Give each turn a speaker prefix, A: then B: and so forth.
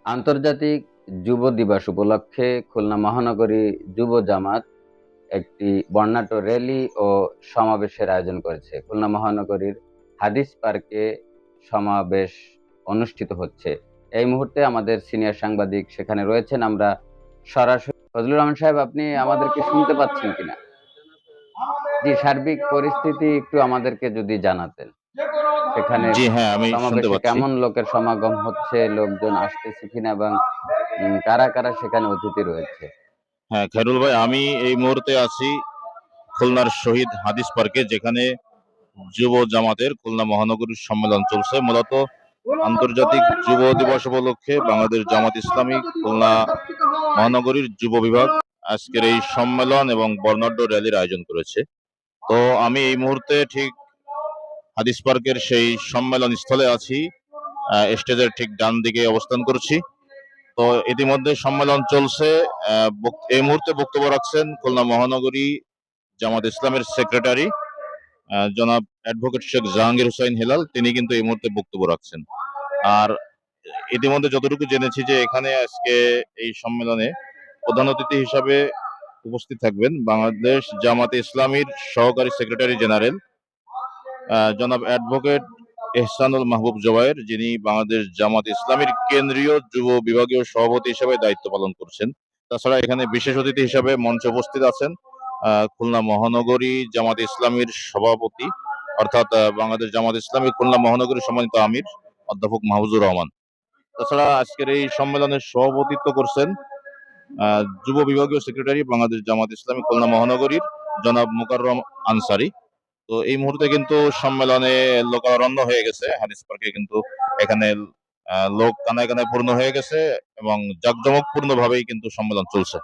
A: আন্তর্জাতিক যুব দিবস উপলক্ষে খুলনা মহানগরী যুব জামাত একটি বর্ণাঢ্য র্যালি ও সমাবেশের আয়োজন করেছে। খুলনা মহানগরীর হাদিস পার্কে সমাবেশ অনুষ্ঠিত হচ্ছে। এই মুহূর্তে আমাদের সিনিয়র সাংবাদিক সেখানে রয়েছেন। আমরা সরাসরি ফজলুর রহমান সাহেব, আপনি আমাদেরকে শুনতে পাচ্ছেন কিনা? জি, সার্বিক পরিস্থিতি একটু আমাদেরকে যদি জানাতেন। সেখানে
B: জি হ্যাঁ, আমি শুনতে
A: সমাবেশে
B: পাচ্ছি।
A: কেমন লোকের সমাগম হচ্ছে, লোকজন আসতেছে কিনা এবং কারা, কারা সেখানে অতিথি রয়েছে?
B: হ্যাঁ, খায়রুল ভাই, আমি এই মুহূর্তে আছি খুলনার শহীদ হাদিস পার্কে, যেখানে যুব জামাতের খুলনা মহানগরীর সম্মেলন চলছে। মূলত আন্তর্জাতিক যুব দিবস উপলক্ষে বাংলাদেশ জামাত ইসলামী খুলনা মহানগরীর যুব বিভাগ আজকের এই সম্মেলন এবং বর্ণাঢ্য র্যালির আয়োজন করেছে। তো আমি এই মুহূর্তে ঠিক হাদিস পার্কের সেই সম্মেলন স্থলে আছি, স্টেজের ঠিক ডান দিকে অবস্থান করছি। তো ইতিমধ্যে সম্মেলন চলছে। এই মুহূর্তে বক্তব্য রাখছেন খুলনা মহানগরী জামাত ইসলামের সেক্রেটারি জনাব অ্যাডভোকেট শেখ জাহাঙ্গীর হোসাইন হেলাল। তিনি কিন্তু এই মুহূর্তে বক্তব্য রাখছেন। আর ইতিমধ্যে যতটুকু জেনেছি যে এখানে আজকে এই সম্মেলনে প্রধান অতিথি হিসাবে উপস্থিত থাকবেন বাংলাদেশ জামাতে ইসলামীর সহকারী সেক্রেটারি জেনারেল জনাব অ্যাডভোকেট এহসানুল মাহবুব জোবায়ের, যিনি বাংলাদেশ জামাত ইসলামীর কেন্দ্রীয় যুব বিভাগীয় সভাপতি হিসেবে দায়িত্ব পালন করছেন। তাছাড়া এখানে বিশেষ অতিথি হিসেবে মঞ্চে উপস্থিত আছেন খুলনা মহানগরী জামাত ইসলামীর সভাপতি, অর্থাৎ বাংলাদেশ জামাত ইসলামী খুলনা মহানগরীর সম্মানিত আমির অধ্যাপক মাহফুজুর রহমান। তাছাড়া আজকের এই সম্মেলনের সভাপতিত্ব করছেন যুব বিভাগীয় সেক্রেটারি বাংলাদেশ জামাত ইসলামী খুলনা মহানগরীর জনাব মুকাররম আনসারী। তো এই মুহূর্তে কিন্তু সম্মেলনে লোকারণ্য হয়ে গেছে। হাদিস পার্কে কিন্তু এখানে লোক কানায় কানায় পূর্ণ হয়ে গেছে এবং জাঁকজমকপূর্ণ ভাবেই কিন্তু সম্মেলন চলছে।